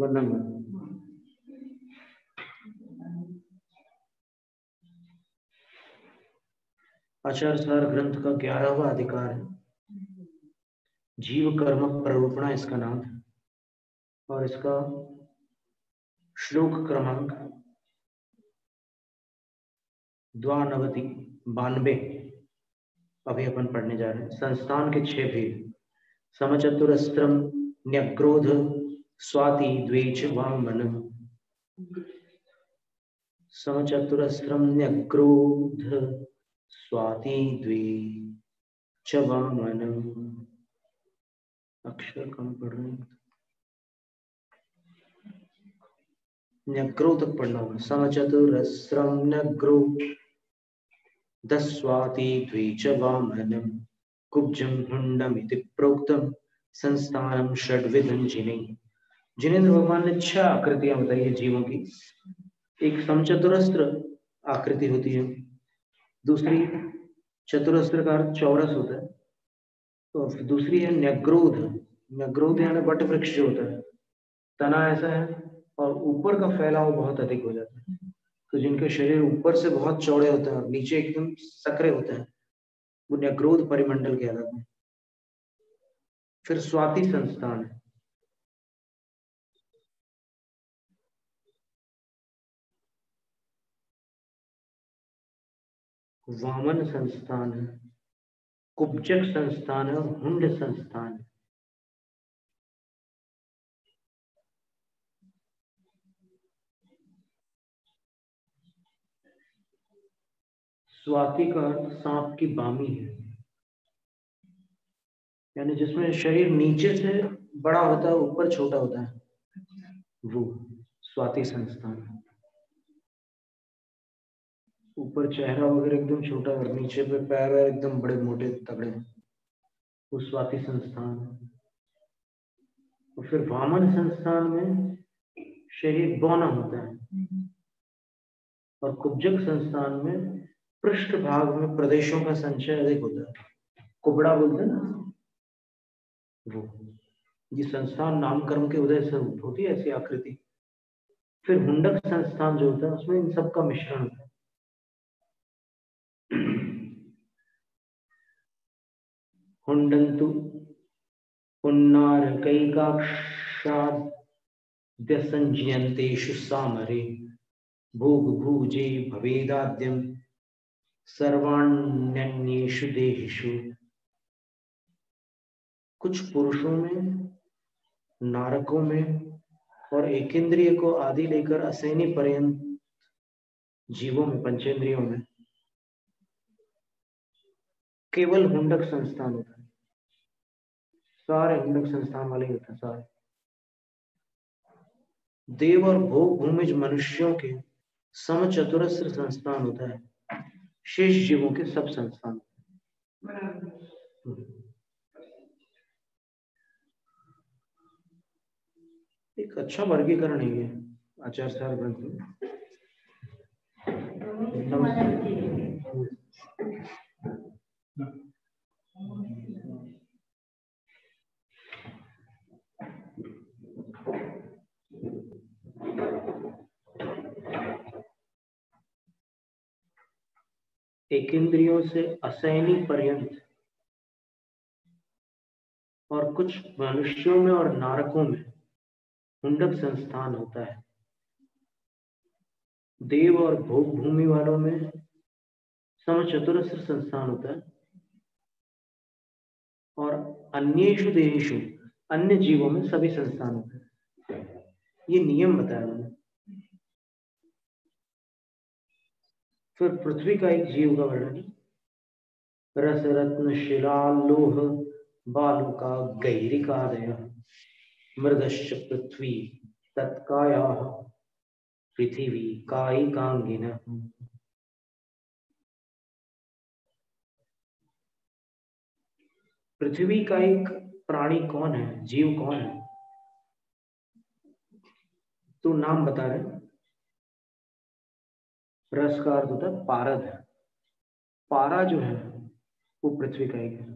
वर्णन। आचार्य सार ग्रंथ का 11वां अधिकार है, जीव कर्म प्ररूपणा इसका नाम है, और इसका श्लोक क्रमांक 92 अभी अपन पढ़ने जा रहे हैं। संस्थान के 6 भेद, समचतुरस्त्रम न्यग्रोध स्वाति द्वेच वामनम। समचतुरस्त्रम न्यग्रोध स्वाति द्वेच वामनम। अक्षर कम पढ़ रहे हैं, न्यग्रो तक पढ़ना होगा। समचतुरस्त्रम न्यग्रो दस्वाति द्विच वामनम कुब्जम हुंडम इति प्रोक्तम संस्थानम षड्विधं जिनेन्द्र। जिनेन्द्र भगवान ने 6 आकृतियां बताई है जीवों की। एक समचतुरस्त्र आकृति होती है, दूसरी चतुरस्त्र का अर्थ चौरस होता है, तो दूसरी है न्यग्रोध। न्यग्रोध यानी वट वृक्ष जो होता है, तना ऐसा है और ऊपर का फैलाव बहुत अधिक हो जाता है, तो जिनके शरीर ऊपर से बहुत चौड़े होते हैं और नीचे एकदम सकरे होते हैं, वो न्यग्रोध परिमंडल कहलाते हैं। फिर स्वाति संस्थान है, वामन संस्थान है, कुब्जक संस्थान है और हुंड संस्थान है। स्वाति का अर्थ सांप की बामी है, यानी जिसमें शरीर नीचे से बड़ा होता है, ऊपर छोटा होता है, वो स्वाति संस्थान है। ऊपर चेहरा वगैरह एकदम छोटा और नीचे पे पैर एकदम बड़े मोटे तगड़े, वो स्वाति संस्थान है। और फिर वामन संस्थान में शरीर बौना होता है, और कुब्जक संस्थान में पृष्ठ भाग में प्रदेशों का संचय अधिक होता है, कुबड़ा बोलते हैं ना वो। ये संस्थान नामकर्म के उदय से होती है ऐसी आकृति। फिर हुंडक संस्थान जो होता है उसमें इन सब का मिश्रण होता है। हुंडंतु पुन्नारकैकाक्षाद्यसंज्ञन्तेषु सामरे भोग भूजे भवेदाद्यम सर्वाण्यन्येषु देहेषु। कुछ पुरुषों में, नारकों में और एकेंद्रिय को आदि लेकर असैनी पर्यंत जीवों में, पंचेंद्रियों में केवल हुंडक संस्थान होता है। सारे हुंडक संस्थान वाले होते हैं सारे। देव और भोग भूमिज मनुष्यों के समचतुरस्र संस्थान होता है, शेष जीवों के सब संस्थान। एक अच्छा वर्गीकरण है ये आचार्य सार ग्रंथ में। एकेंद्रियों से असैनी पर्यंत और कुछ मनुष्यों में और नारकों में हुंडक संस्थान होता है। देव और भोग भूमि वालों में समचतुरस्र संस्थान होता है, और अन्येषु देहेषु, अन्य जीवों में सभी संस्थान होते हैं। ये नियम बताया उन्होंने। फिर पृथ्वी का एक जीव का वर्णन, रस रत्न शिलालोह बालुका गैरिकादय मृगश्च पृथ्वी तत्कायाः पृथ्वी कायिकांगिनः। पृथ्वी का एक प्राणी कौन है, जीव कौन है? तो नाम बता रहे। रस का अर्थ होता है पारद। पारा जो है वो पृथ्वी का एक है।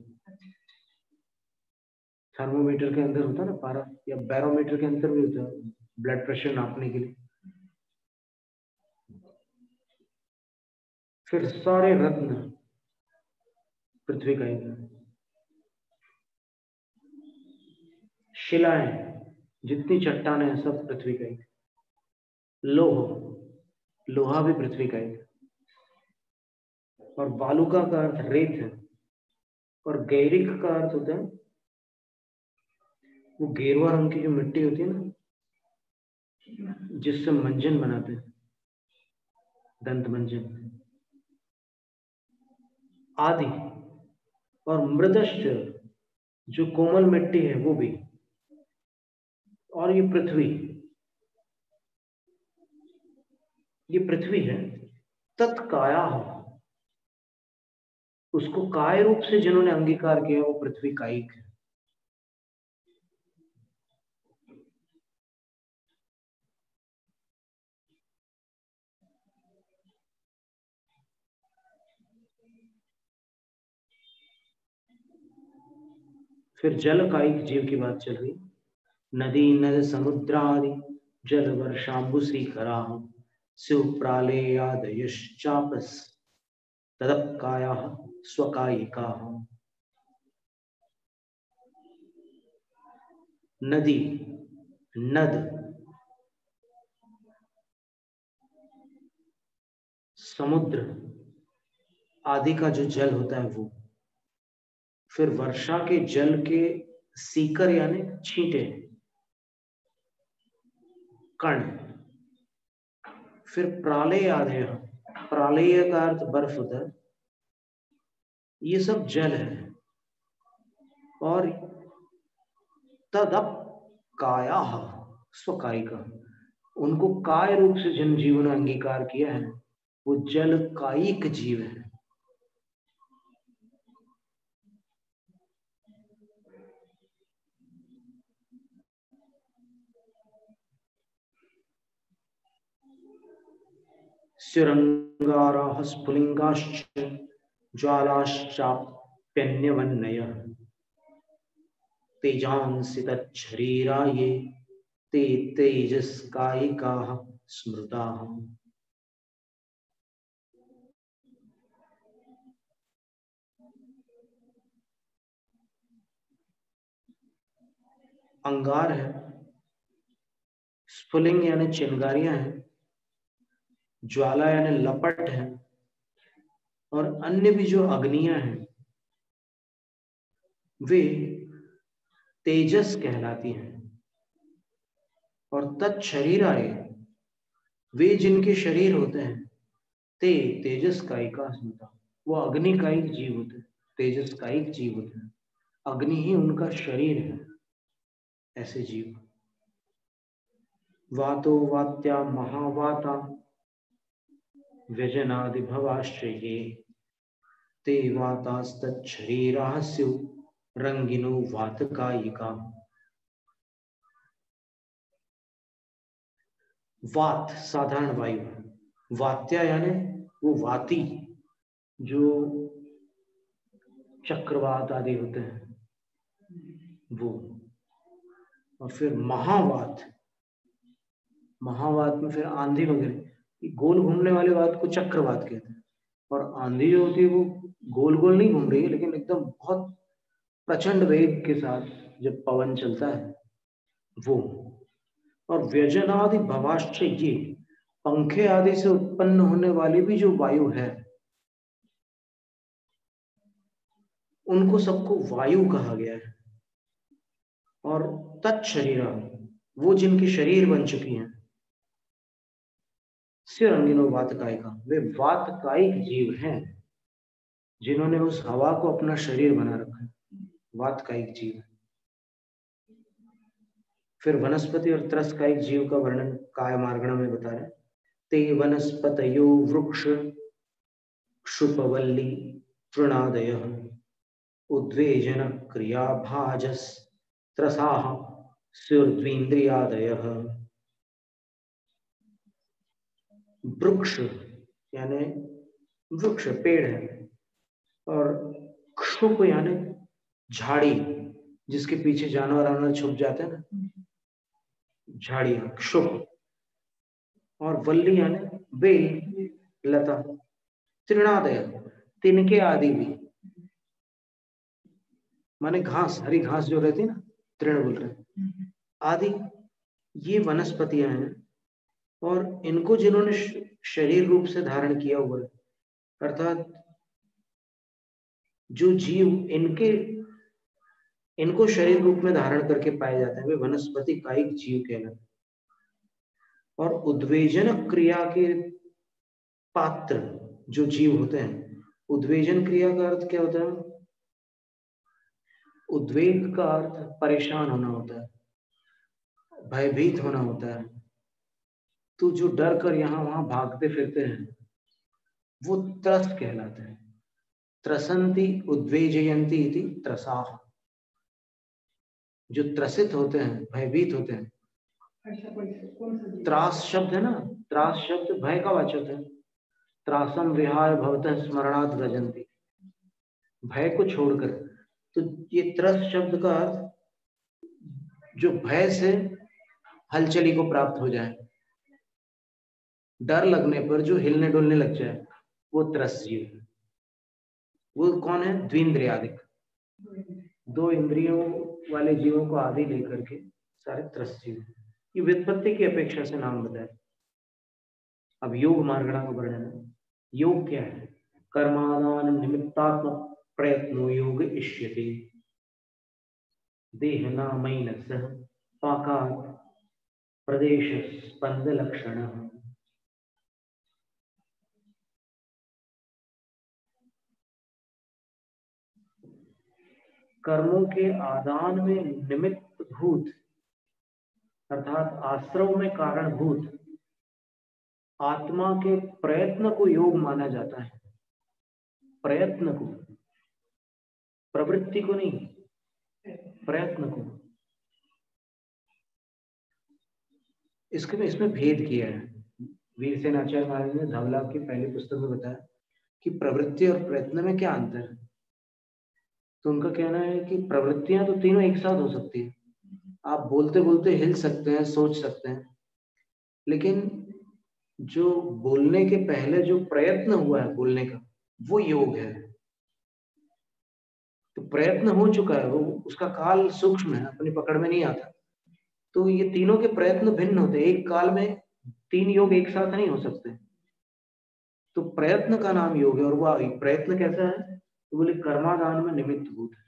थर्मोमीटर के अंदर होता है ना पारा, या बैरोमीटर के अंदर भी होता है, ब्लड प्रेशर नापने के लिए। फिर सारे रत्न पृथ्वी का ही। शिलाएं, जितनी चट्टानें हैं सब पृथ्वी का ही। लोहा भी पृथ्वी का ही। और बालुका का अर्थ रेत है, और गैरिक का अर्थ होता है वो गेरुआ रंग की जो मिट्टी होती है ना, जिससे मंजन बनाते हैं, दंत मंजन आदि। और मृदश्च, जो कोमल मिट्टी है वो भी। और ये पृथ्वी है। तत्काया, उसको काय रूप से जिन्होंने अंगीकार किया वो पृथ्वी कायिक है। फिर जल कायिक जीव की बात चल रही। नदी नद समुद्रादि जल वर्षांबुसी करा शिव प्रालेयादयश्चापस तदपकाया स्वकायिका। नदी, नद, समुद्र आदि का जो जल होता है वो। फिर वर्षा के जल के सीकर यानी छींटे, कण। फिर प्रालय आदय, प्रालय का अर्थ बर्फ होता है, ये सब जल है। और तदप काया स्वकायिका, उनको काय रूप से जिन जीवों ने अंगीकार किया है वो जल कायिक जीव है। स्युरंगाराः स्फुलिंगाश्च ज्वालाश्चाप्यन्यवन्नयः तेजांसि तच्छरीरा ये ते तेजस्कायिकाः स्मृताः। अंगार है, स्फुलिंग यानी चिंगारियां हैं, ज्वाला यानी लपट है, और अन्य भी जो अग्नियां हैं वे तेजस कहलाती हैं। और तत्शरीराय, वे जिनके शरीर होते हैं, ते तेजस कायिका स्मृता, वो अग्नि कायिक जीव होते हैं, तेजस कायिक जीव होते हैं, अग्नि ही उनका शरीर है, ऐसे जीव। वातो वात्या महावाता व्यजनादि भवाश्रये ते वातास्तच्छरीराः स्युः रंगिनो वातकायिका। वात साधारण वायु, वात्या यानी वो वाती जो चक्रवात आदि होते हैं वो। और फिर महावात, महावात में फिर आंधी वगैरह, गोल घूमने वाले वात को चक्रवात कहते हैं। और आंधी जो होती है वो गोल गोल नहीं घूम रही है, लेकिन एकदम बहुत प्रचंड वेग के साथ जब पवन चलता है वो। और व्यजनादि भवाश्चर्य, ये पंखे आदि से उत्पन्न होने वाली भी जो वायु है उनको सबको वायु कहा गया है। और तत्शरीरा, वो जिनके शरीर बन चुकी हैं, सिरंगिनो वातकायिका, वे वातकायिक जीव हैं जिन्होंने उस हवा को अपना शरीर बना रखा है, वातकायिक जीव। फिर वनस्पति और त्रस्कायिक जीव का वर्णन काय मार्गण में बता रहे। ते वनस्पतयो वृक्ष क्षुपवल्ली तृणादयः उद्वेजन क्रिया भाजस त्रसाः स्युर्द्वीन्द्रियादयः। वृक्ष यानी वृक्ष पेड़ है, और क्षुप यानी झाड़ी, जिसके पीछे जानवर आना छुप जाते हैं ना, झाड़ियां शुभ, और वल्ली यानी बेल लता, तृणादय तिनके आदि भी, माने घास, हरी घास जो रहती है ना, तृण बोल रहे आदि, ये वनस्पतियां हैं। और इनको जिन्होंने शरीर रूप से धारण किया हुआ है, अर्थात जो जीव इनको शरीर रूप में धारण करके पाए जाते हैं, वे वनस्पति कायिक जीव कहलाते हैं। और उद्वेजन क्रिया के पात्र जो जीव होते हैं, उद्वेजन क्रिया का अर्थ क्या होता है? उद्वेग का अर्थ परेशान होना होता है, भयभीत होना होता है। तो जो डर कर यहाँ वहां भागते फिरते हैं, वो त्रस्त कहलाते हैं। त्रसंती उद्वेजयंती इति त्रसाः, जो त्रसित होते हैं, भयभीत होते हैं। त्रास शब्द है ना, त्रास शब्द भय का वाचक है। त्रासम विहाय भवतः स्मरणात् व्रजन्ति, भय को छोड़कर। तो ये त्रस शब्द का अर्थ जो भय से हलचली को प्राप्त हो जाए, डर लगने पर जो हिलने डुलने लग जाए, वो त्रस जीव है। वो कौन है? द्विंद्रियादिक, दो इंद्रियों वाले जीवों को आदि लेकर के सारे त्रस जीव। ये व्युत्पत्ति की अपेक्षा से नाम बताए। अब योग मार्गणा का वर्णन है। योग क्या है? कर्मादान निमित्तात्मक प्रयत्नो योग इष्यते, देह नामैनसः पाकात् प्रदेश स्पंद लक्षण। कर्मों के आदान में निमित्त भूत, अर्थात आश्रव में कारणभूत आत्मा के प्रयत्न को योग माना जाता है। प्रयत्न को, प्रवृत्ति को नहीं, प्रयत्न को। इसमें भेद किया है। वीरसेन आचार्य महाराज ने धवला की पहली पुस्तक में बताया कि प्रवृत्ति और प्रयत्न में क्या अंतर है। तो उनका कहना है कि प्रवृत्तियां तो तीनों एक साथ हो सकती है। आप बोलते बोलते हिल सकते हैं, सोच सकते हैं, लेकिन जो बोलने के पहले जो प्रयत्न हुआ है बोलने का, वो योग है। तो प्रयत्न हो चुका है, वो उसका काल सूक्ष्म है, अपनी पकड़ में नहीं आता। तो ये तीनों के प्रयत्न भिन्न होते हैं, एक काल में तीन योग एक साथ नहीं हो सकते। तो प्रयत्न का नाम योग है। और वह प्रयत्न कैसा है? तो बोले कर्मादान में निमित्त भूत है,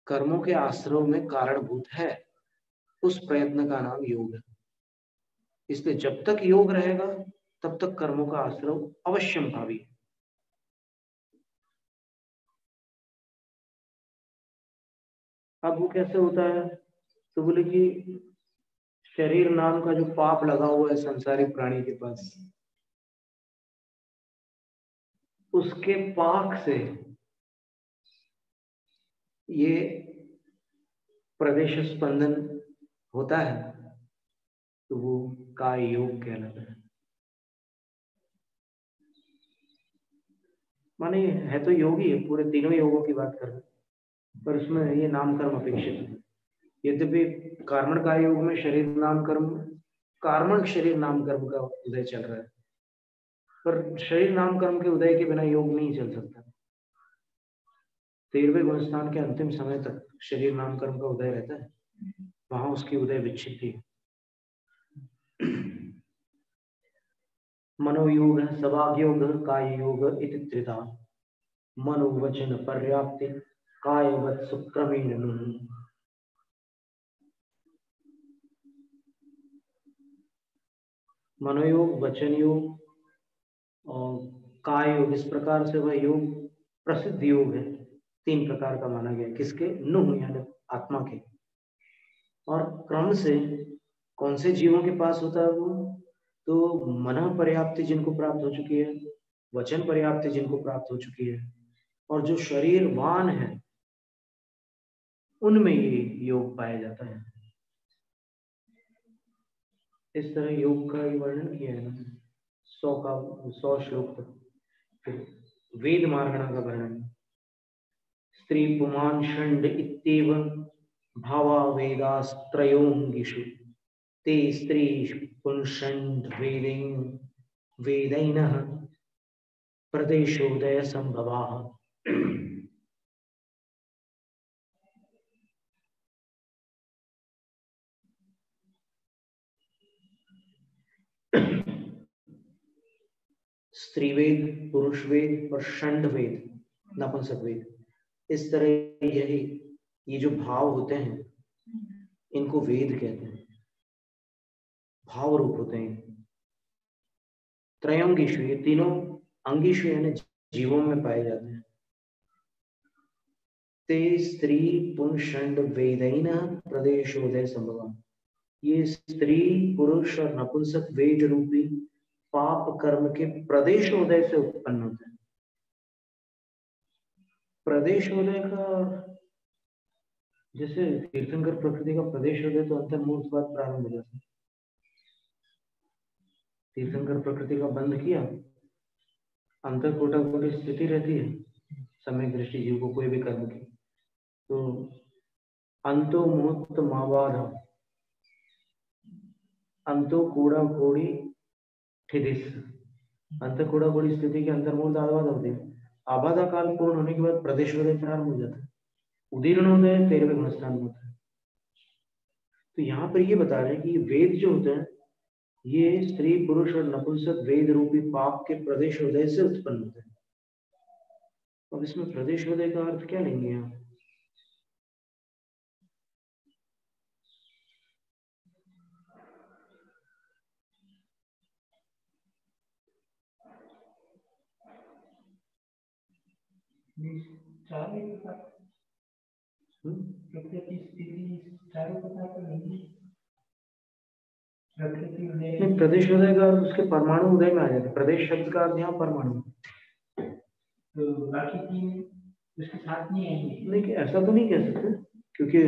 कर्मों के आश्रव में कारणभूत है, उस प्रयत्न का नाम योग है। इसलिए जब तक योग रहेगा तब तक कर्मों का आश्रव अवश्यम भावी है। अब वो कैसे होता है? तो बोले कि शरीर नाम का जो पाप लगा हुआ है संसारिक प्राणी के पास, उसके पाक से ये प्रदेश स्पंदन होता है, तो वो काय योग कहलाता है। माने है तो योगी है, पूरे तीनों योगों की बात कर रहे हैं, पर उसमें ये नाम कर्म अपेक्षित है। यद्यपि कार्मण काय योग में शरीर नाम कर्म, कार्मण शरीर नाम कर्म का उदय चल रहा है, पर शरीर नाम कर्म के उदय के बिना योग नहीं चल सकता। 13वें गुणस्थान के अंतिम समय तक शरीर नाम कर्म का उदय रहता है, वहां उसकी उदय विच्छित्ति है। मनोयोग, सवाग योग, काय योग इति त्रिधा, मनोवचन पर्याप्ति कायवत सुक्रमेण नुः। मनोयोग, वचन योग और काय योग, इस प्रकार से वह योग प्रसिद्ध योग है। 3 प्रकार का माना गया। किसके? नुः यानी आत्मा के। और क्रम से कौन से जीवों के पास होता है वो? तो मन पर्याप्ति जिनको प्राप्त हो चुकी है, वचन पर्याप्ति जिनको प्राप्त हो चुकी है, और जो शरीरवान है उनमें ये योग पाया जाता है। इस तरह योग का वर्णन किया है ना 100 श्लोक तक। फिर वेद मार्गणा का वर्णन, स्त्री पुमान षंड इत्येव भावा वेदास्त्रयोंगिषु ते स्त्री पुंषण् वेदैनः प्रदेशोदय संभवाः। स्त्री वेद, पुरुष वेद और षंड वेद, नपुंसक वेद, इस तरह ये जो भाव होते हैं इनको वेद कहते हैं, भाव रूप होते हैं। त्रयोंगिषु, ये तीनों अंगिषु यानी जीवों में पाए जाते हैं। ते स्त्री पुंषंड वेदैन प्रदेशोदय संभव, ये स्त्री पुरुष और नपुंसक वेद रूपी पाप कर्म के प्रदेशोदय से उत्पन्न होते हैं। प्रदेशोदय का जैसे तीर्थंकर प्रकृति का प्रदेशोदय तो अंतर्मूर्तवाद प्रारंभ हो जाता है। तीर्थंकर प्रकृति का बंध किया, अंतर कोटि स्थिति रहती है सम्यक दृष्टि जीव को कोई भी कर्म की, तो अंतो मुहूर्त मावाद अंतो कूड़ा घोड़ी ठिदिस, अंत कूड़ा घोड़ी स्थिति के अंतर्मूर्त आबाद होते हैं। आबादा काल पूर्ण होने के बाद प्रदेशोदय प्रारंभ हो जाता है। उदीर्णोदय 13वें गुणस्थान में होता है। तो यहाँ पर ये बता रहे हैं कि वेद जो होते हैं ये स्त्री पुरुष और नपुंसक वेद रूपी पाप के प्रदेशोदय से उत्पन्न होते हैं। अब इसमें प्रदेशोदय का अर्थ क्या लेंगे आप? प्रदेश उदय का अर्थ उसके परमाणु उदय में आ जाता है। प्रदेश शब्द का अर्थ यहाँ परमाणु, तो बाकी तीन उसके साथ नहीं आएंगे। नहीं, ऐसा तो नहीं कह सकते, क्योंकि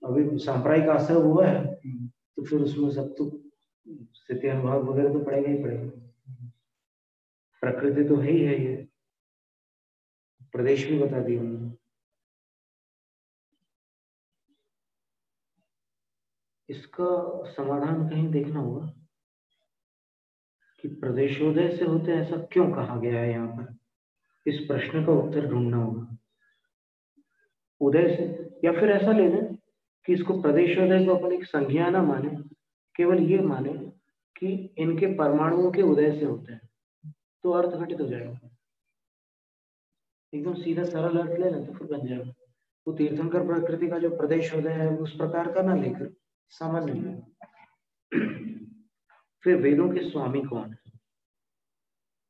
अभी सांप्रदायिक आश्रय हुआ है तो फिर उसमें सब तो स्थिति अनुभव वगैरह तो पड़ेगा ही पड़ेगा। प्रकृति तो है ही है, ये प्रदेश भी बता दिया उन्होंने। इसका समाधान कहीं देखना होगा कि प्रदेशोदय से होते ऐसा क्यों कहा गया है। यहाँ पर इस प्रश्न का उत्तर ढूंढना होगा। उदय से, या फिर ऐसा ले लें कि इसको प्रदेशोदय को अपन एक संज्ञा ना माने, केवल ये माने कि इनके परमाणुओं के उदय से होते हैं, तो अर्थ घटित हो जाएगा। एकदम सीधा सरल अर्थ ले लें तो फिर बन जाएगा। वो तीर्थंकर प्रकृति का जो प्रदेशोदय है उस प्रकार का ना लेकर सामान्य ले। फिर वेदों के स्वामी कौन है?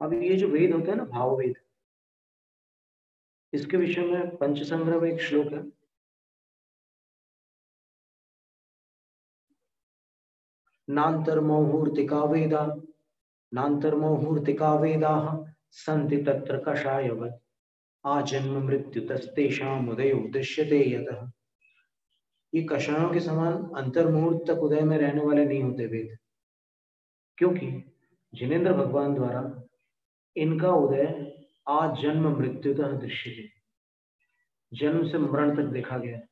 अब ये जो वेद होते हैं ना, भाव वेद, इसके विषय में पंचसंग्रह में एक श्लोक है, नान्तर्मौहूर्तिका वेदा नान्तर्मौहूर्तिका वेदाः सन्ति तत्र कषायवत् आजन्म मृत्यु तस्तेषाम् उदयो दृश्यते यतः। ये कषायों के समान अंतर्मुहूर्त तक उदय में रहने वाले नहीं होते वेद, क्योंकि जिनेन्द्र भगवान द्वारा इनका उदय आजन्म मृत्यु तक दृश्यते, जन्म से मरण तक देखा गया है।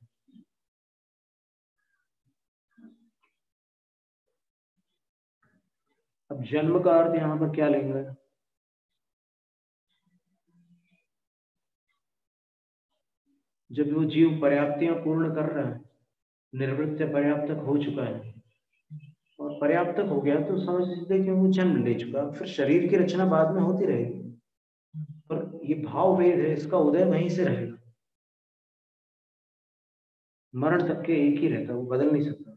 अब जन्म का अर्थ यहाँ पर क्या लेंगे? जब वो जीव पर्याप्तियां पूर्ण कर रहा है, निर्वृत्य पर्याप्तक हो चुका है और पर्याप्तक हो गया, तो समझ लीजिए कि वो जन्म ले चुका, फिर शरीर की रचना बाद में होती रहेगी। पर ये भाव वेद है, इसका उदय वहीं से रहेगा, मरण तक के एक ही रहता है, वो बदल नहीं सकता।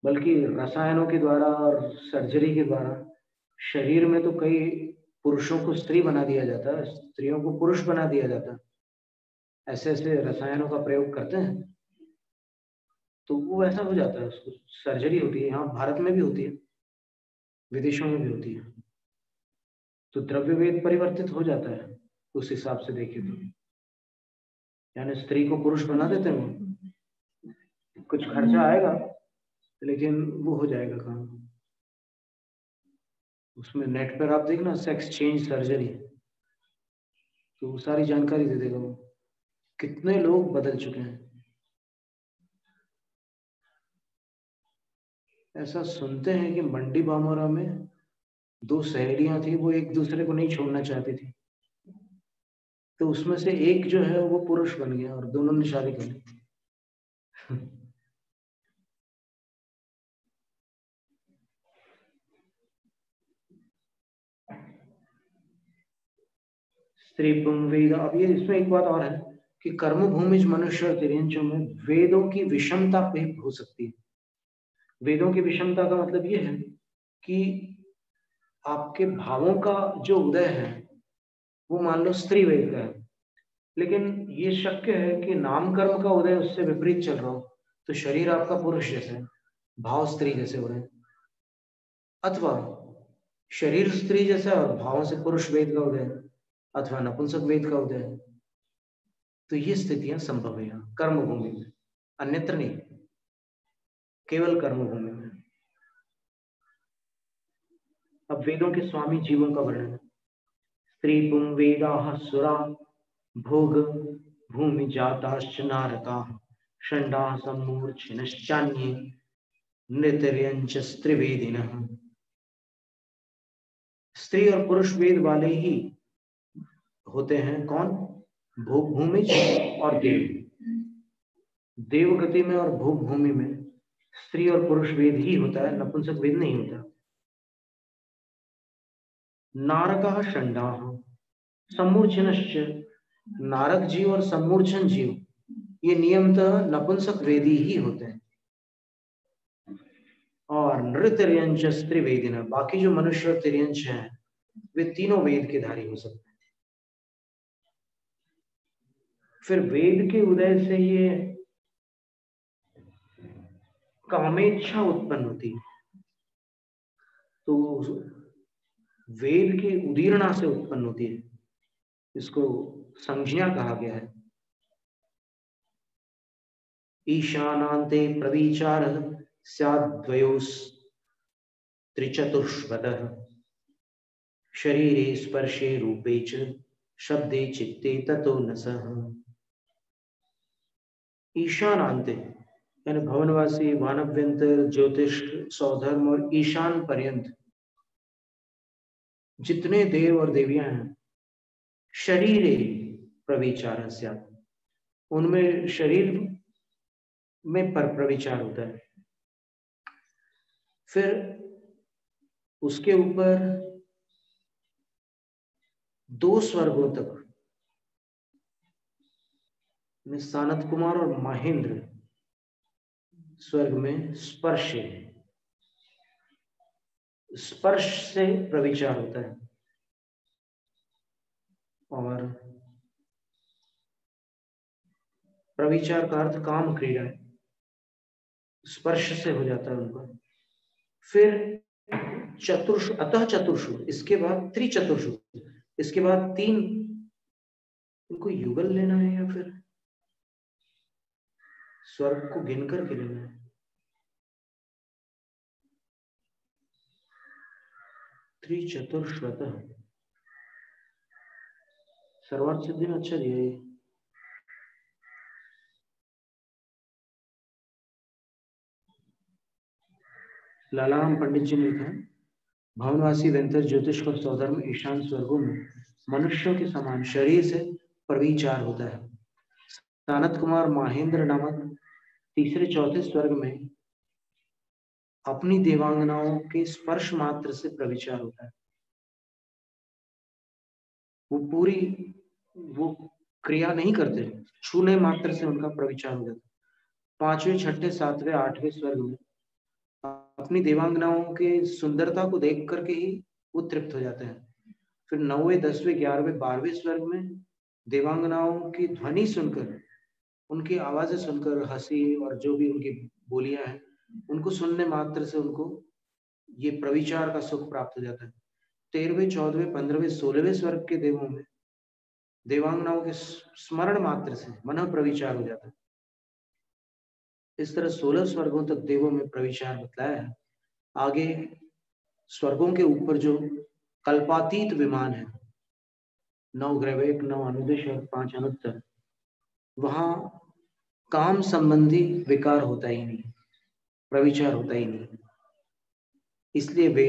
बल्कि रसायनों के द्वारा और सर्जरी के द्वारा शरीर में तो कई पुरुषों को स्त्री बना दिया जाता है, स्त्रियों को पुरुष बना दिया जाता है। ऐसे ऐसे रसायनों का प्रयोग करते हैं तो वो ऐसा हो जाता है, उसको सर्जरी होती है। यहाँ भारत में भी होती है, विदेशों में भी होती है। तो द्रव्य वेद परिवर्तित हो जाता है उस हिसाब से देखें तो, यानी स्त्री को पुरुष बना देते हैं, कुछ खर्चा आएगा लेकिन वो हो जाएगा काम। उसमें नेट पर आप देखना सेक्स चेंज सर्जरी, तो वो सारी जानकारी दे देगा वो, कितने लोग बदल चुके हैं। ऐसा सुनते हैं कि मंडी बामोरा में 2 सहेलियां थी, वो एक दूसरे को नहीं छोड़ना चाहती थी, तो उसमें से एक जो है वो पुरुष बन गया और दोनों ने शादी कर ली। स्त्री पुंग वेद। अब ये इसमें एक बात और है कि कर्म भूमि मनुष्य और तिर्यंचों में वेदों की विषमता पे हो सकती है। वेदों की विषमता का मतलब ये है कि आपके भावों का जो उदय है वो मान लो स्त्री वेद का है, लेकिन ये शक्य है कि नाम कर्म का उदय उससे विपरीत चल रहा हो, तो शरीर आपका पुरुष जैसे है, भाव स्त्री जैसे हो रहे हैं, अथवा शरीर स्त्री जैसा और भावों से पुरुष वेद का उदय है, अथवा नपुंसक वेद का उदय है। तो ये स्थितियां संभव है यहाँ कर्म भूमि में, अन्यत्र नहीं, केवल कर्म भूमि में। अब वेदों के स्वामी जीवों का वर्णन। स्त्री पुं वेदाः सुरा भोग भूमि जाताश्च नारकाः षण्डाः सम्मूर्छिनश्चान्ये नृतर्यञ्च स्त्रिवेदिनः। स्त्री और पुरुष वेद वाले ही होते हैं कौन? भोग भूमि और देव। देवगति में और भोग भूमि में स्त्री और पुरुष वेद ही होता है, नपुंसक वेद नहीं होता। नारकाः षण्डाः सम्मूर्छिनश्च। नारक जीव और सम्मूर्छन जीव ये नियमतः नपुंसक वेदी ही होते हैं। और नृतर्यंच स्त्रिवेदिना, बाकी जो मनुष्य और तिर्यंच हैं वे तीनों वेद के धारी हो सकते हैं। फिर वेद के उदय से ये कामेच्छा उत्पन्न होती है, तो वेद के उदीर्णा से उत्पन्न होती है, इसको संज्ञा कहा गया है। ईशानान्ते प्रविचार स्याद्वयोस् त्रिचतुष्पदः शरीरे स्पर्शे रूपे च शब्दे चित्ते ततो न सः। ईशानान्ते यानी भवनवासी, वानव्यंतर, ज्योतिष, सौधर्म और ईशान पर्यंत जितने देव और देवियां हैं, शरीरे प्रविचार स्यात्, उनमें शरीर में पर प्रविचार होता है। फिर उसके ऊपर 2 स्वर्गों तक सानत कुमार और महेंद्र स्वर्ग में स्पर्श से प्रविचार होता है, और प्रविचार का अर्थ काम क्रीड़ा है, स्पर्श से हो जाता है उनका। फिर अतः चतुर्षु, इसके बाद त्रिचतुर्षु, इसके बाद 3, इनको युगल लेना है या फिर स्वर्ग को गिन करके लेना है? त्रिचतुर्श्वतः सर्वार्थ सिद्धि में अच्छा दिया है। लालाराम पंडित जी ने लिखा है, भवनवासी, वेंतर, ज्योतिष और सौधर्म ईशान स्वर्गों में मनुष्यों के समान शरीर से प्रविचार होता है। सानत कुमार महेंद्र नामक 3-4 स्वर्ग में अपनी देवांगनाओं के स्पर्श मात्र से प्रविचार होता है। वो क्रिया नहीं करते, छूने मात्र से उनका प्रविचार हो जाता है। 5वें, 6ठे, 7वें, 8वें स्वर्ग में अपनी देवांगनाओं के सुंदरता को देख करके ही वो तृप्त हो जाते हैं। फिर 9वें, 10वें, 11वें, 12वें स्वर्ग में देवांगनाओं की ध्वनि सुनकर, उनकी आवाजें सुनकर, हंसी और जो भी उनकी बोलियां हैं उनको सुनने मात्र से उनको ये प्रविचार का सुख प्राप्त हो जाता है। 13वें, 14वें, 15वें, 16वें स्वर्ग के देवों में देवांगनाओं के स्मरण मात्र से मन प्रविचार हो जाता है। इस तरह 16 स्वर्गों तक देवों में प्रविचार बतलाया है। आगे स्वर्गों के ऊपर जो कल्पातीत विमान है, 9 ग्रैविक, 9 अनुदिश और 5 अनुत्तर, वहां काम संबंधी विकार होता ही नहीं, प्रविचार होता ही नहीं। इसलिए वे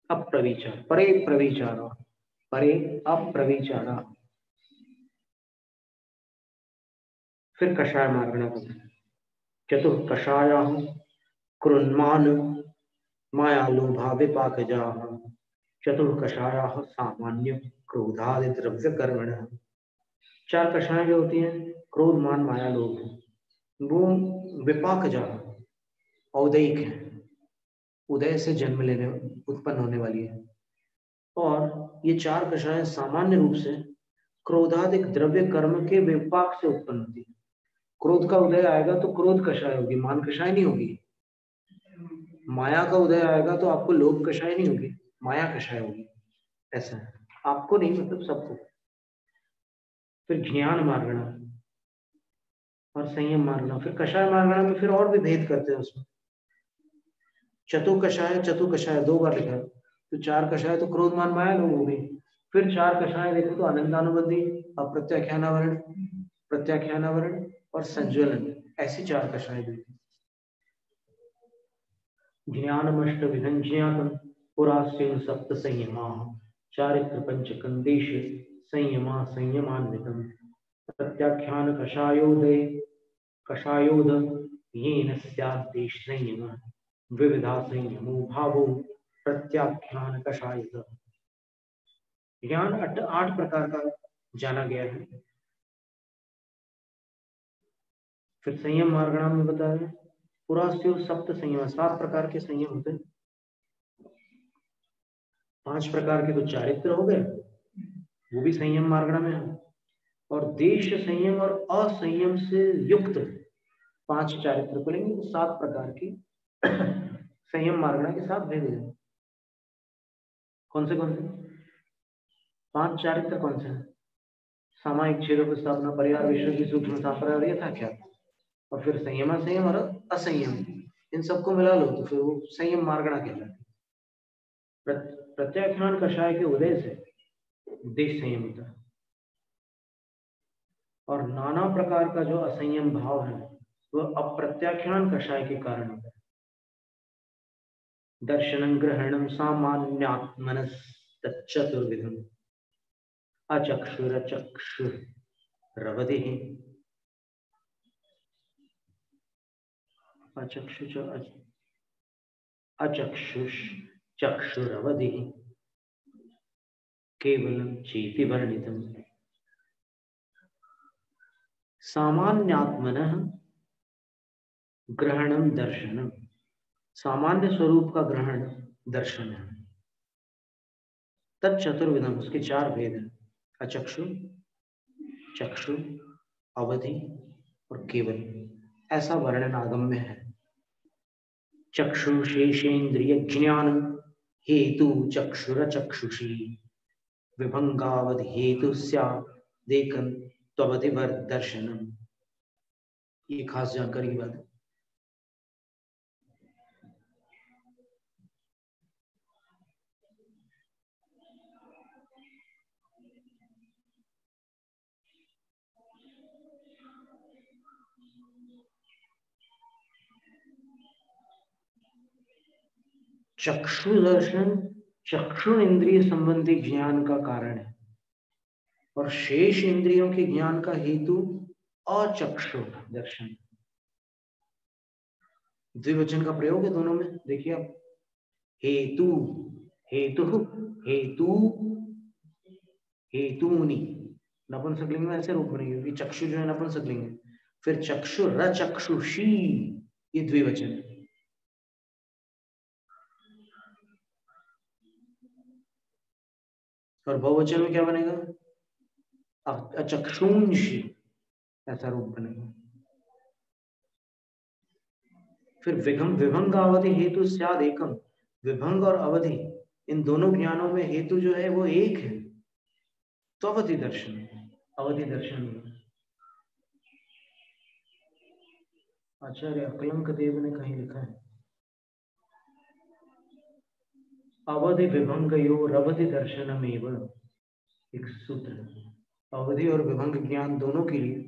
अप्रविचार, परे प्रविचारा, परे अप्रविचारा। फिर कषाय मार्गणा चतुः कषायाः कृन्मान माया लोभा विपाकजाः चतुः कषायाः सामान्य क्रोधादि द्रव्य कर्मणः। चार कषाय जो होती हैं, क्रोध मान माया लोभ, वो विपाकजाः औदयिक है, उदय से जन्म लेने उत्पन्न होने वाली है। और ये चार कषाय सामान्य रूप से क्रोधादिक द्रव्य कर्म के विपाक से उत्पन्न होती है। क्रोध का उदय आएगा तो क्रोध कषाय होगी, मान कषाय नहीं होगी। माया का उदय आएगा तो आपको लोभ कषाय नहीं होगी, माया कषाय होगी। ऐसा है, आपको नहीं, मतलब सबको। फिर ज्ञान मार्गणा और संयम मार्गणा। फिर कषाय मार्गणा में फिर और भी भेद करते हैं उसमें। चतु कषाय दो बार लिखा है, तो चार कषाय तो क्रोध मान माया लोभ हो गई। फिर चार कषाय देखो तो आनंदानुबंधी, अप्रत्याख्यानावरण, प्रत्याख्यानावरण और संज्वलन, ऐसी चार कषाय दी। ज्ञानमष्ट विधं ज्ञातम् पुरास्तेन सप्त संयमाः चारित्र पंचकंदेश संयमा संयमान्वितम् प्रत्याख्यान कषायोद येन स्याद्देश संयमः विविधा संयमो भावो प्रत्याख्यान कषायोद। ज्ञान 8 प्रकार का जाना गया है। फिर संयम मार्गणा में बताया पुरास्त्यो सप्त संयम, 7 प्रकार के संयम होते हैं। 5 प्रकार के तो चारित्र हो गए, वो भी संयम मार्गणा में है। और देश संयम और असंयम से युक्त 5 चारित्र को लेंगे तो 7 प्रकार की संयम मार्गणा के साथ भेद है। कौन से 5 चारित्र कौन से हैं? सामायिक क्षेत्र की स्थापना, परिवार विश्व की सूक्ष्म संप्रदाय, ये था क्या? और फिर संयम और असंयम, इन सबको मिला लो तो फिर वो संयम मार्गणा कहलाती है। प्रत्याख्यान कषाय के उदय से देश संयम होता है। और नाना प्रकार का जो असंयम भाव है वह अप्रत्याख्यान कषाय के कारण होता है। दर्शनं ग्रहणं सामान्यात्मनस्तच्चतुर्विधम् अचक्षुरचक्षुरवधिः अचक्षुश्चक्षुरवधिः केवलं चेति वर्णितम्। सामान्यात्मनः ग्रहणं दर्शनम्, सामान्य स्वरूप का ग्रहण दर्शन है। तच्चतुर्विधम, उसके 4 भेद हैं, अचक्षु, चक्षु, अवधि और केवल, ऐसा वर्णन आगम में है। चक्षु शेषेन्द्रिय ज्ञान हेतु चक्षुरचक्षुषी विभंगावधि हेतु स्यादेकं त्ववधिवर दर्शनम। ये खास जानकारी की बात है। चक्षु दर्शन चक्षु इंद्रिय संबंधी ज्ञान का कारण है और शेष इंद्रियों के ज्ञान का हेतु अचक्षु दर्शन। द्विवचन का प्रयोग है दोनों में, देखिए आप, हेतु हेतु हेतु हेतुनी, नपुंसकलिंग में ऐसे रूप बनेंगे क्योंकि चक्षु जो है नपुंसकलिंग है। फिर चक्षु रचक्षुषी, ये द्विवचन है। और बहुवचन में क्या बनेगा? अचक्षुंषी, ऐसा रूप बनेगा। फिर विभंग अवधि हेतु स्याद एकम, विभंग और अवधि इन दोनों ज्ञानों में हेतु जो है वो एक है, तो अवधि दर्शन, अवधि दर्शन। आचार्य अकलंक देव ने कहीं लिखा है अवधि विभंग यो रवधि दर्शनमेव, एक सूत्र है। अवधि और विभंग ज्ञान दोनों के लिए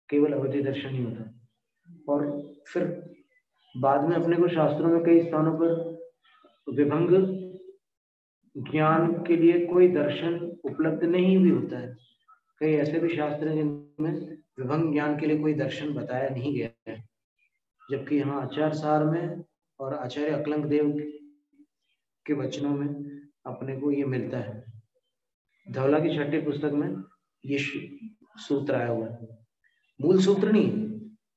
केवल अवधि दर्शन ही होता है। और फिर बाद में अपने को शास्त्रों में कई स्थानों पर विभंग ज्ञान के लिए कोई दर्शन उपलब्ध नहीं भी होता है। कई ऐसे भी शास्त्र हैं जिनमें विभंग ज्ञान के लिए कोई दर्शन बताया नहीं गया है, जबकि यहाँ आचार्य सार में और आचार्य अकलंक देव के वचनों में अपने को ये मिलता है। धवला की छठी पुस्तक में ये सूत्र आया हुआ है, मूल सूत्र नहीं,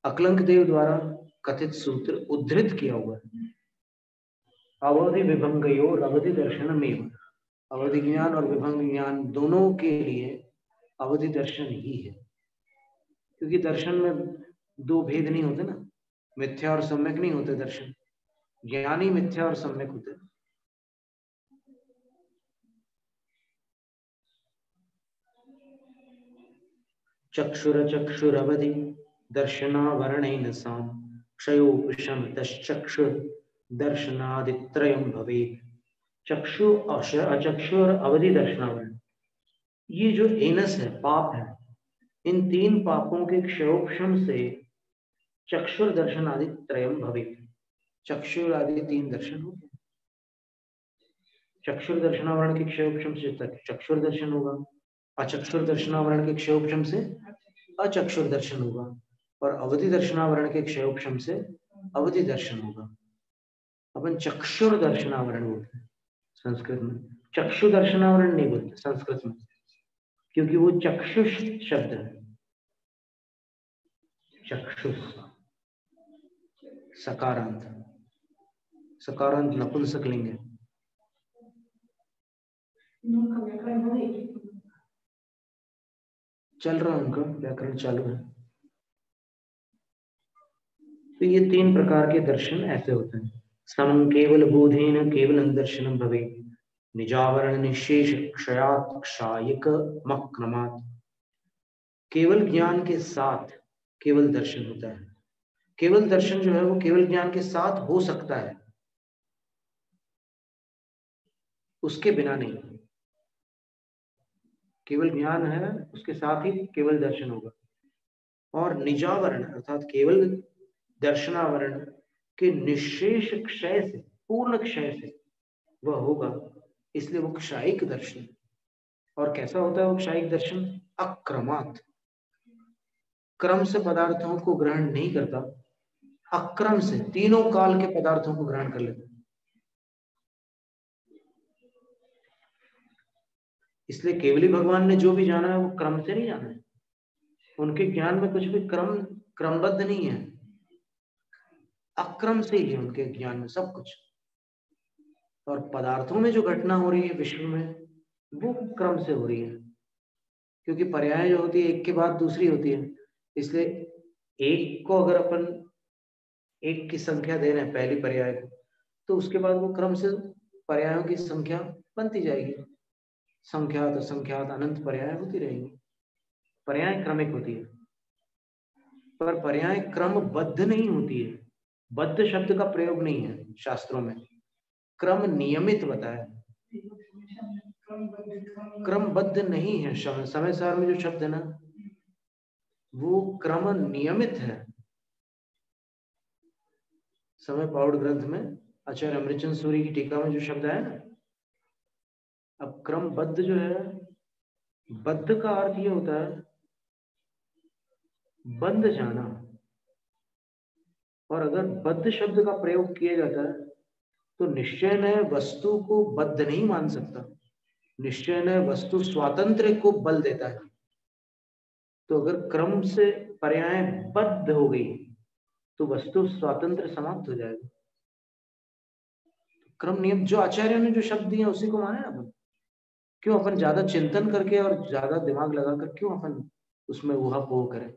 अकलंक देव द्वारा कथित सूत्र उद्धृत किया हुआ है। अवधि विभंगयोर अवधि दर्शन में, अवधि ज्ञान और विभंग ज्ञान दोनों के लिए अवधि दर्शन ही है, क्योंकि दर्शन में दो भेद नहीं होते ना, मिथ्या और सम्यक नहीं होते दर्शन, ज्ञान ही मिथ्या और सम्यक होते। चक्षुर चक्षुरवधि दर्शनावरणेन साम क्षयोपशमतश्चक्षुर दर्शनादित्रयम् भवेत्। चक्षु अचक्षु और अवधि दर्शनावरण, ये जो एनस है, पाप है, इन तीन पापों के क्षयोपशम से चक्षुर दर्शन आदि त्रयम् भवेत्, चक्षुर आदि तीन दर्शन होते हैं। चक्षुर दर्शनावरण के क्षयोपशम से चक्षुर दर्शन होगा, अचक्षुर दर्शनावरण के क्षयोपशम से अचक्षुर दर्शन होगा, और अवधि दर्शनावरण के क्षयोपशम से अवधि दर्शन होगा। अपन चक्षुर दर्शनावरण बोलते हैं संस्कृत में, चक्षु दर्शनावरण नहीं बोलते संस्कृत में, क्योंकि वो चक्षुष शब्द है। चक्षुष सकारांत, सकारांत नपुंसकलिंग है। चल रहा उनका व्याकरण चालू है। तो ये तीन प्रकार के दर्शन ऐसे होते हैं। समं केवल बोधेन केवल दर्शनम भवे, निजावरण निशेष क्षयात् क्षायिक मक्रमात्। केवल ज्ञान के साथ केवल दर्शन होता है। केवल दर्शन जो है वो केवल ज्ञान के साथ हो सकता है, उसके बिना नहीं। केवल ज्ञान है, उसके साथ ही केवल दर्शन होगा। और निजावरण अर्थात केवल दर्शनावरण के निशेष क्षय से, पूर्ण क्षय से वह होगा, इसलिए वो क्षायिक दर्शन। और कैसा होता है वो क्षायिक दर्शन? अक्रमात्, क्रम से पदार्थों को ग्रहण नहीं करता, अक्रम से तीनों काल के पदार्थों को ग्रहण कर लेता। इसलिए केवली भगवान ने जो भी जाना है वो क्रम से नहीं जाना है, उनके ज्ञान में कुछ भी क्रमबद्ध नहीं है, अक्रम से ही है उनके ज्ञान में सब कुछ। और पदार्थों में जो घटना हो रही है विश्व में वो क्रम से हो रही है, क्योंकि पर्याय जो होती है एक के बाद दूसरी होती है। इसलिए एक को अगर अपन एक की संख्या दे रहे हैं पहली पर्याय को, तो उसके बाद वो क्रम से पर्यायों की संख्या बनती जाएगी, संख्यात असंख्यात अनंत पर्याय होती रहेंगी। पर्याय क्रमिक होती है, पर पर्याय क्रमबद्ध नहीं होती है। बद्ध शब्द का प्रयोग नहीं है शास्त्रों में, क्रम नियमित बताया, क्रमबद्ध नहीं है। समय सार में जो शब्द है ना वो क्रम नियमित है। समय पाउड ग्रंथ में आचार्य अमृतचंद सूरी की टीका में जो शब्द है ना, अब क्रमबद्ध जो है, बद्ध का अर्थ ये होता है बंध जाना, और अगर बद्ध शब्द का प्रयोग किया जाता है तो निश्चय ने वस्तु को बद्ध नहीं मान सकता, निश्चय ने वस्तु स्वातंत्र को बल देता है। तो अगर क्रम से पर्याय बद्ध हो गई तो वस्तु स्वातंत्र समाप्त हो जाएगा। क्रम नियम जो आचार्यों ने जो शब्द दिए उसी को माने अपन। क्यों अपन ज्यादा चिंतन करके और ज्यादा दिमाग लगाकर क्यों अपन उसमें ऊहा-पोह करें?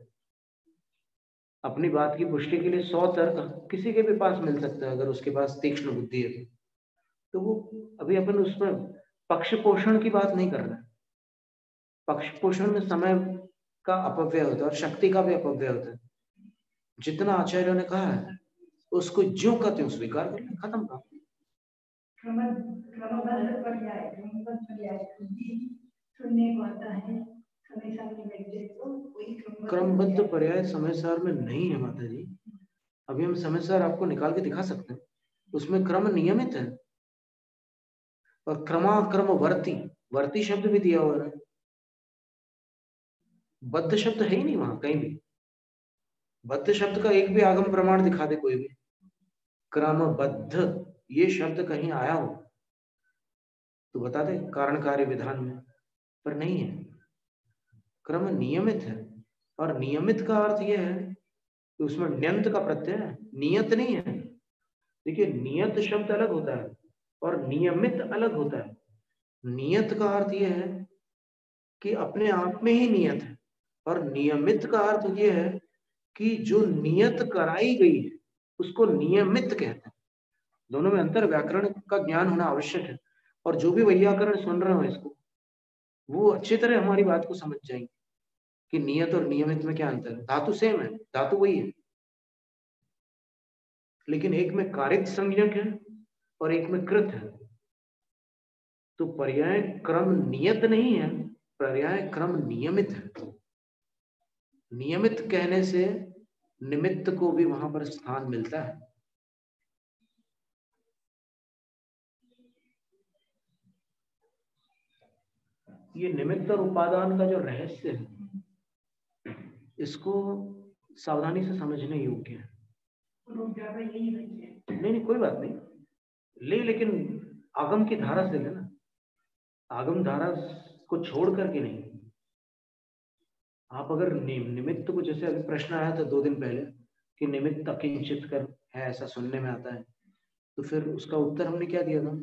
अपनी बात की पुष्टि के लिए 100 तर्क किसी के भी पास मिल सकता है, अगर उसके पास तीक्ष्ण बुद्धि है तो वो अभी अपन उसमें पक्ष पोषण की बात नहीं कर रहे हैं। पक्ष पोषण में समय का अपव्यय होता है और शक्ति का भी अपव्यय होता है। जितना आचार्यों ने कहा है उसको ज्यों का त्यों स्वीकार कर, खत्म बात। क्रमबद्ध पर्याय समय सार में नहीं है माता जी। अभी हम समय सर आपको निकाल के दिखा सकते हैं, उसमें क्रम नियमित है और क्रमाक्रम वर्ती, वर्ती शब्द भी दिया हुआ है, बद्ध शब्द है ही नहीं वहां कहीं भी। बद्ध शब्द का एक भी आगम प्रमाण दिखा दे कोई भी, क्रमबद्ध ये शब्द कहीं आया हो तो बता दे कारण कार्य विधान में, पर नहीं है। क्रम नियमित है, और नियमित का अर्थ यह है कि उसमें न्यंत का प्रत्यय है, नियत नहीं है। देखिए नियत शब्द अलग होता है और नियमित अलग होता है। नियत का अर्थ यह है कि अपने आप में ही नियत है, और नियमित का अर्थ यह है कि जो नियत कराई गई है उसको नियमित कहते हैं। दोनों में अंतर, व्याकरण का ज्ञान होना आवश्यक है, और जो भी वैयाकरण सुन रहे हो इसको, वो अच्छी तरह हमारी बात को समझ जाएंगे कि नियत और नियमित में क्या अंतर है। धातु सेम है, धातु वही है, लेकिन एक में कारित संज्ञक है और एक में कृत है। तो पर्याय क्रम नियत नहीं है, पर्याय क्रम नियमित है। नियमित कहने से निमित्त को भी वहां पर स्थान मिलता है। ये निमित्त और उपादान का जो रहस्य है, इसको सावधानी से समझने योग्य है। नहीं नहीं कोई बात नहीं, ले, लेकिन आगम की धारा से लेना, आगम धारा को छोड़ करके नहीं। आप अगर निमित्त को, जैसे अभी प्रश्न आया था 2 दिन पहले कि निमित्त अकिंचित कर है, ऐसा सुनने में आता है, तो फिर उसका उत्तर हमने क्या दिया था?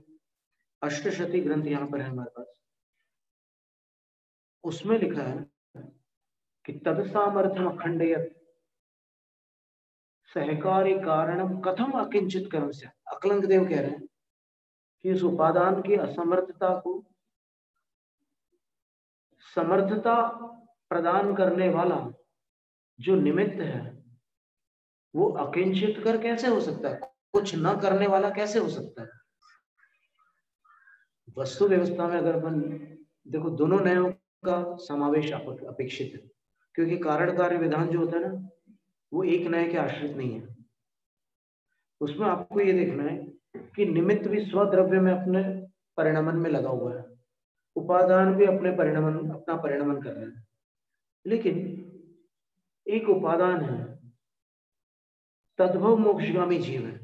अष्टशती ग्रंथ यहाँ पर है हमारे पास, उसमें लिखा है कि तद सामर्थ्यम अखंडयत सहकारी कारणम कथम अकिंचित कर्म से। अकलंक देव कह रहे हैं कि इस उपादान की असमर्थता को समर्थता प्रदान करने वाला जो निमित्त है वो अकिंचित कर कैसे हो सकता है, कुछ न करने वाला कैसे हो सकता है। वस्तु व्यवस्था में अगर अपन देखो, दोनों न्यायों का समावेश अपेक्षित है, क्योंकि कारण कार्य विधान जो होता है ना, वो एक न्याय के आश्रित नहीं है। उसमें आपको ये देखना है कि निमित्त भी स्वद्रव्य में अपने परिणमन में लगा हुआ है, उपादान भी अपना परिणमन कर रहे हैं, लेकिन एक उपादान है, तद्भव मोक्षगामी जीव है,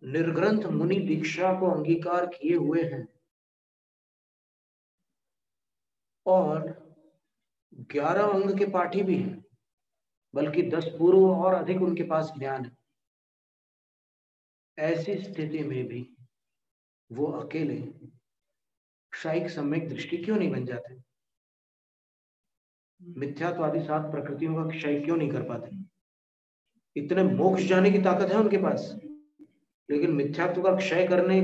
निर्ग्रंथ मुनि दीक्षा को अंगीकार किए हुए हैं और 11 अंग के पाठी भी हैं, बल्कि 10 पूर्व और अधिक उनके पास ज्ञान है। ऐसी स्थिति में भी वो अकेले क्षयिक सम्यक दृष्टि क्यों नहीं बन जाते? मिथ्यात्वादी 7 प्रकृतियों का क्षय क्यों नहीं कर पाते? इतने मोक्ष जाने की ताकत है उनके पास, लेकिन मिथ्यात्व का क्षय करने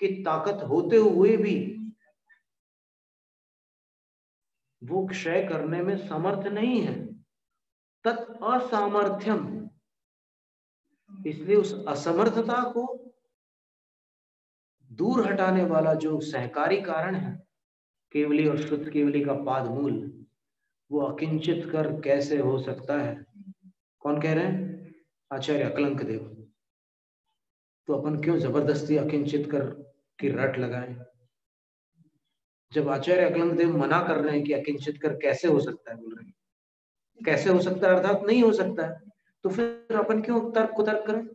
की ताकत होते हुए भी वो क्षय करने में समर्थ नहीं है। तत् असामर्थ्यम, इसलिए उस असमर्थता को दूर हटाने वाला जो सहकारी कारण है, केवली और शुद्ध केवली का पाद मूल, वो अकिंचित कर कैसे हो सकता है? कौन कह रहे हैं? आचार्य अकलंक देव। तो अपन क्यों जबरदस्ती अकिंचित कर की रट लगाएं? जब आचार्य अकलंक देव मना कर रहे हैं कि अकिंचित कर कैसे हो सकता है, बोल रहे हैं कैसे हो सकता है अर्थात नहीं हो सकता है, तो फिर अपन क्यों तर्क कुतर्क करें?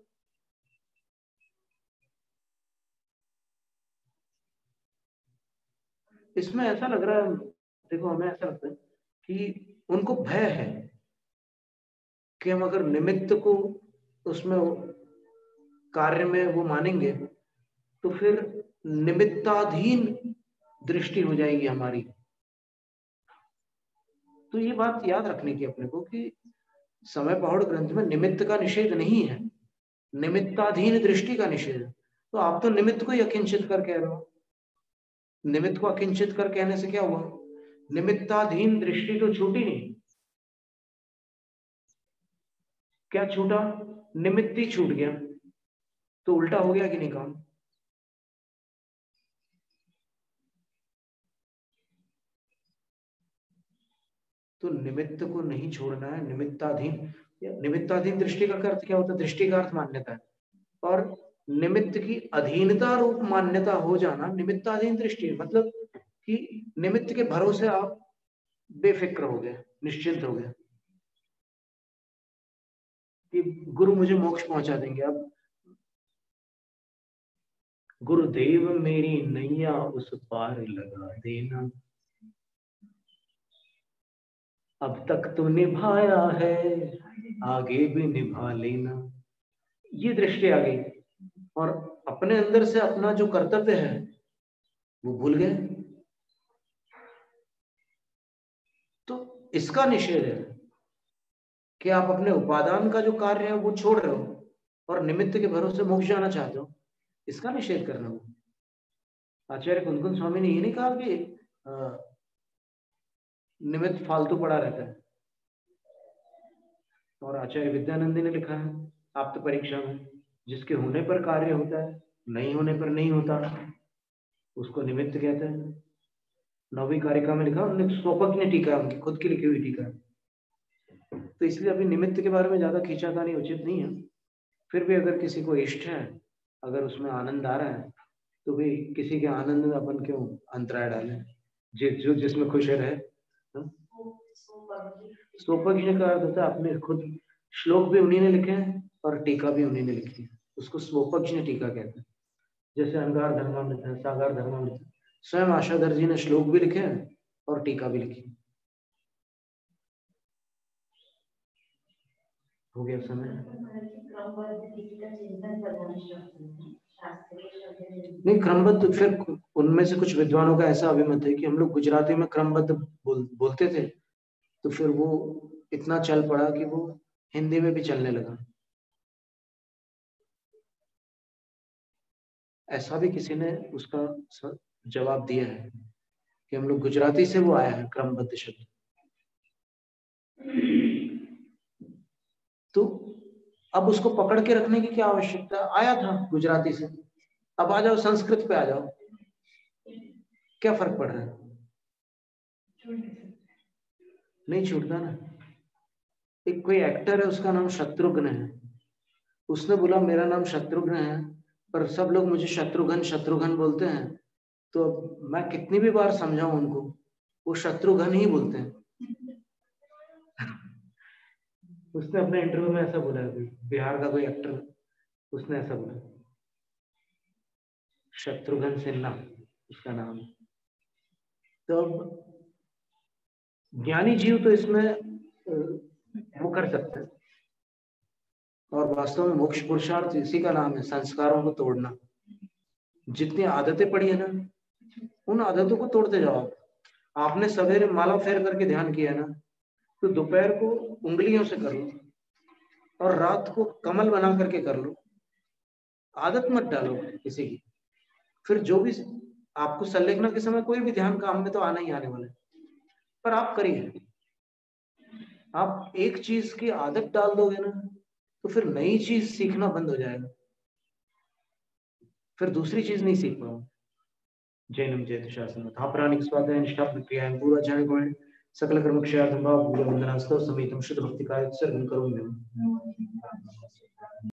इसमें ऐसा लग रहा है, देखो हमें ऐसा लगता है कि उनको भय है कि हम अगर निमित्त को उसमें कार्य में वो मानेंगे तो फिर निमित्ताधीन दृष्टि हो जाएगी हमारी। तो ये बात याद रखने की अपने को कि समय पहाड़ ग्रंथ में निमित्त का निषेध नहीं है, निमित्ताधीन दृष्टि का निषेध है। तो आप तो निमित्त को ही अकिंचित कर कह रहे हो। निमित्त को अकिंचित कर कहने से क्या हुआ? निमित्ताधीन दृष्टि तो छूटी नहीं। क्या छूटा? निमित्त ही छूट गया। तो उल्टा हो गया कि नहीं काम? तो निमित्त को नहीं छोड़ना है। निमित्ताधीन दृष्टि का अर्थ क्या होता है? दृष्टि का अर्थ मान्यता है, और निमित्त की अधीनता रूप मान्यता हो जाना निमित्ताधीन दृष्टि है। मतलब कि निमित्त के भरोसे आप बेफिक्र हो गए, निश्चिंत हो गए कि गुरु मुझे मोक्ष पहुंचा देंगे। अब गुरुदेव मेरी नैया उस पार लगा देना, अब तक तो निभाया है आगे भी निभा लेना। ये दृष्टि आ गई और अपने अंदर से अपना जो कर्तव्य है वो भूल गए। तो इसका निषेध है कि आप अपने उपादान का जो कार्य है वो छोड़ रहे हो और निमित्त के भरोसे मोक्ष जाना चाहते हो, इसका निषेध करना हो। आचार्य कुंदकुंद स्वामी ने ये नहीं कहा कि निमित्त फालतू पड़ा रहता है, और आचार्य विद्यानंद ने लिखा है आप्त परीक्षा में, जिसके होने पर कार्य होता है, नहीं होने पर नहीं होता, उसको निमित्त कहते हैं। 9वीं कारिका में लिखा, उन्होंने स्वपक ने टीका, उनकी खुद की लिखी हुई टीका। तो इसलिए अभी निमित्त के बारे में ज्यादा खींचातानी उचित नहीं है। फिर भी अगर किसी को इष्ट है, अगर उसमें आनंद आ रहा है, तो भी किसी के आनंद में अपन क्यों अंतराय डालें? जो जिसमें खुश रहे। स्वपक्ष का अर्थ होता है अपने खुद। श्लोक भी उन्हीं ने लिखे हैं और टीका भी उन्हीं ने लिखी है, उसको स्वपक्ष ने टीका कहते हैं। जैसे अंगार धर्मामृत है, सागार धर्मामृत है, स्वयं आशाधर जी ने श्लोक भी लिखे हैं और टीका भी लिखी। हो गया समय? नहीं, क्रमबद्ध फिर उनमें से कुछ विद्वानों का ऐसा अभिमत है कि हम लोग गुजराती में क्रमबद्ध बोलते थे, तो फिर वो इतना चल पड़ा कि वो हिंदी में भी चलने लगा। ऐसा भी किसी ने उसका जवाब दिया है कि हम लोग गुजराती से वो आया है क्रमबद्ध शब्द। तो अब उसको पकड़ के रखने की क्या आवश्यकता? आया था गुजराती से, अब आ जाओ संस्कृत पे आ जाओ, क्या फर्क पड़ रहा है? नहीं छूटता ना। एक कोई एक्टर है, उसका नाम शत्रुघ्न है, उसने बोला मेरा नाम शत्रुघ्न है, पर सब लोग मुझे शत्रुघ्न शत्रुघ्न बोलते हैं। तो मैं कितनी भी बार समझाऊं उनको, वो शत्रुघ्न ही बोलते हैं। उसने अपने इंटरव्यू में ऐसा बोला, बिहार का कोई एक्टर, उसने ऐसा बोला, शत्रुघ्न सिन्हा उसका नाम। तो ज्ञानी जीव तो इसमें वो कर सकते हैं, और वास्तव में मोक्ष पुरुषार्थ इसी का नाम है, संस्कारों को तोड़ना। जितनी आदतें पड़ी है ना, उन आदतों को तोड़ते जाओ। आपने सवेरे माला फेर करके ध्यान किया ना, तो दोपहर को उंगलियों से कर लो और रात को कमल बना करके कर लो। आदत मत डालो किसी की। फिर जो भी आपको संलेखना के समय कोई भी ध्यान काम में तो आना ही आने वाला है, पर आप करिए। आप एक चीज की आदत डाल दोगे ना, तो फिर नई चीज सीखना बंद हो जाएगा, फिर दूसरी चीज नहीं सीख पाओ। जैनम जयत शासन था प्राणिक स्वाध्याय निष्ठा प्रक्रिया पूरा जाने को सकल कर्म क्षयार्थम भाव पूजा वंदनास्तव समेतम शुद्ध भक्ति कार्य सर्वं करोमि।